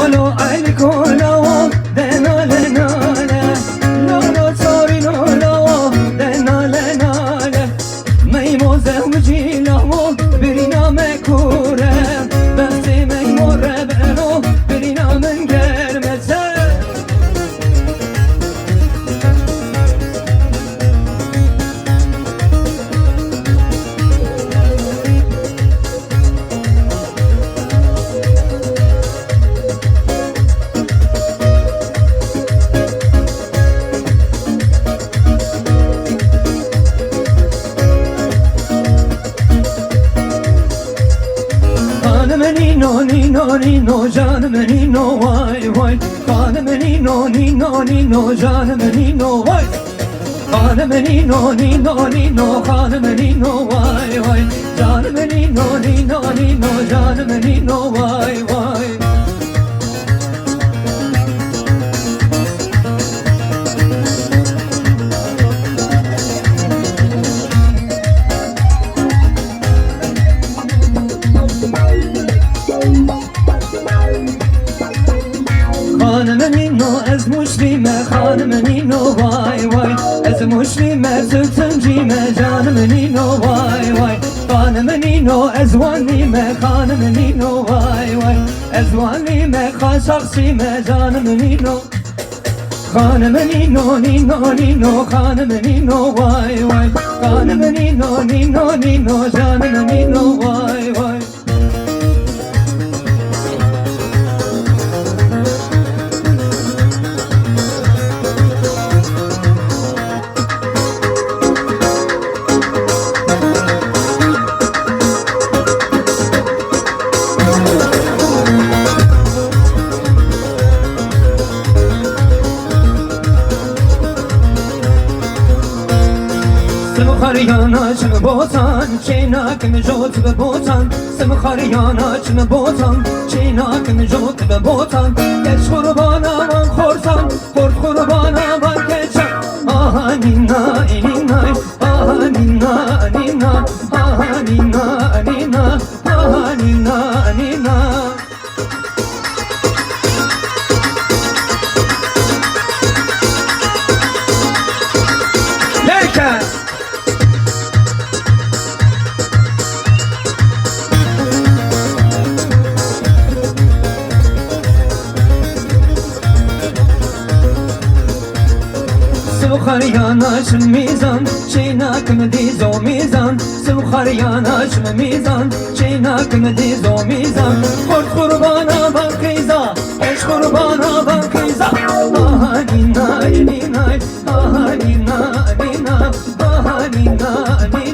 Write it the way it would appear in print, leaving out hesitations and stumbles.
لالو الکولو دناله ناله لالو ساری لالو دناله ناله میموزه و جیلامو برینا مکوره بسته میموره برو برینا من گرمزه Nino, nino, nino, canım nino, vay vay. Kanım nino, nino, nino, canım nino, vay. Kanım nino, nino, nino, kanım nino, vay vay. Canım nino, nino, nino, canım nino, vay vay. خانم نینو از مسلمه خانم نینو وای وای از مسلمه سلطن جیمه جانم نینو وای وای خانم نینو از وانیمه خانم نینو وای وای از وانیمه خاصقسیمه جانم نینو خانم نینو نینو نینو خانم نینو وای وای خانم نینو نینو نینو جانم نینو وای وای سمخریانا چم بوتان چیناکم جوت به بوتان سمخریانا چم بوتان چیناکم جوت به بوتان کش قربانا من خورسان خورد قربانا من کچم آها نینا نینا آها نینا نینا آها نینا نینا آها نینا نینا لیکن سمخریانا چم میزان چیناکم دیزو میزان سمخریانا چم میزان چیناکم دیزو میزان خورد قربانا من قیزا اش قربانا من قیزا آها نینا نینا آها نینا نینا آها نینا نینا